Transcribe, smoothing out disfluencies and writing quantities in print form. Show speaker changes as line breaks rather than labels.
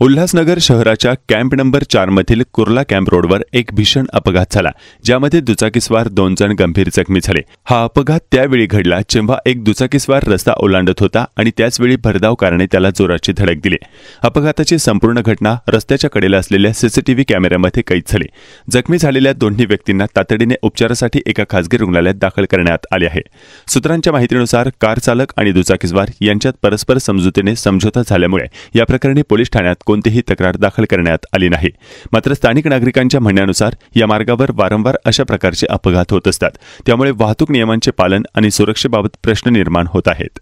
उल्हासनगर शहराच्या camp number 4 मधील Kurla camp रोडवर एक भीषण अपघात झाला, ज्यामध्ये दुचाकीस्वार 2 जण गंभीर जखमी झाले। हा अपघात त्यावेळी घडला जेव्हा एक दुचाकीस्वार रस्ता ओलांडत होता आणि त्याचवेळी भरधाव कारने त्याला जोराची धडक दिली। अपघाताची संपूर्ण घटना रस्त्याच्या कडेला असलेल्या सीसीटीव्ही कॅमेऱ्यामध्ये कैद झाली। जखमी झालेल्या दोन्ही व्यक्तींना तातडीने उपचारासाठी एका खासगी रुग्णालयात दाखल करण्यात आले आहे। सूत्रांच्या माहितीनुसार कार चालक आणि दुचाकीस्वार यांच्यात परस्पर समजुतीने समझोता झाल्यामुळे या प्रकरणी पोलीस ठाण्यात कोणतीही तक्रार दाखल करण्यात आली नाही। मात्र स्थानिक नागरिकांच्या म्हणण्यानुसार या मार्गावर वारंवार अशा प्रकारचे अपघात होत असतात, त्यामुळे वाहतूक नियमांचे पालन आणि सुरक्षेबाबत प्रश्न निर्माण होत आहेत।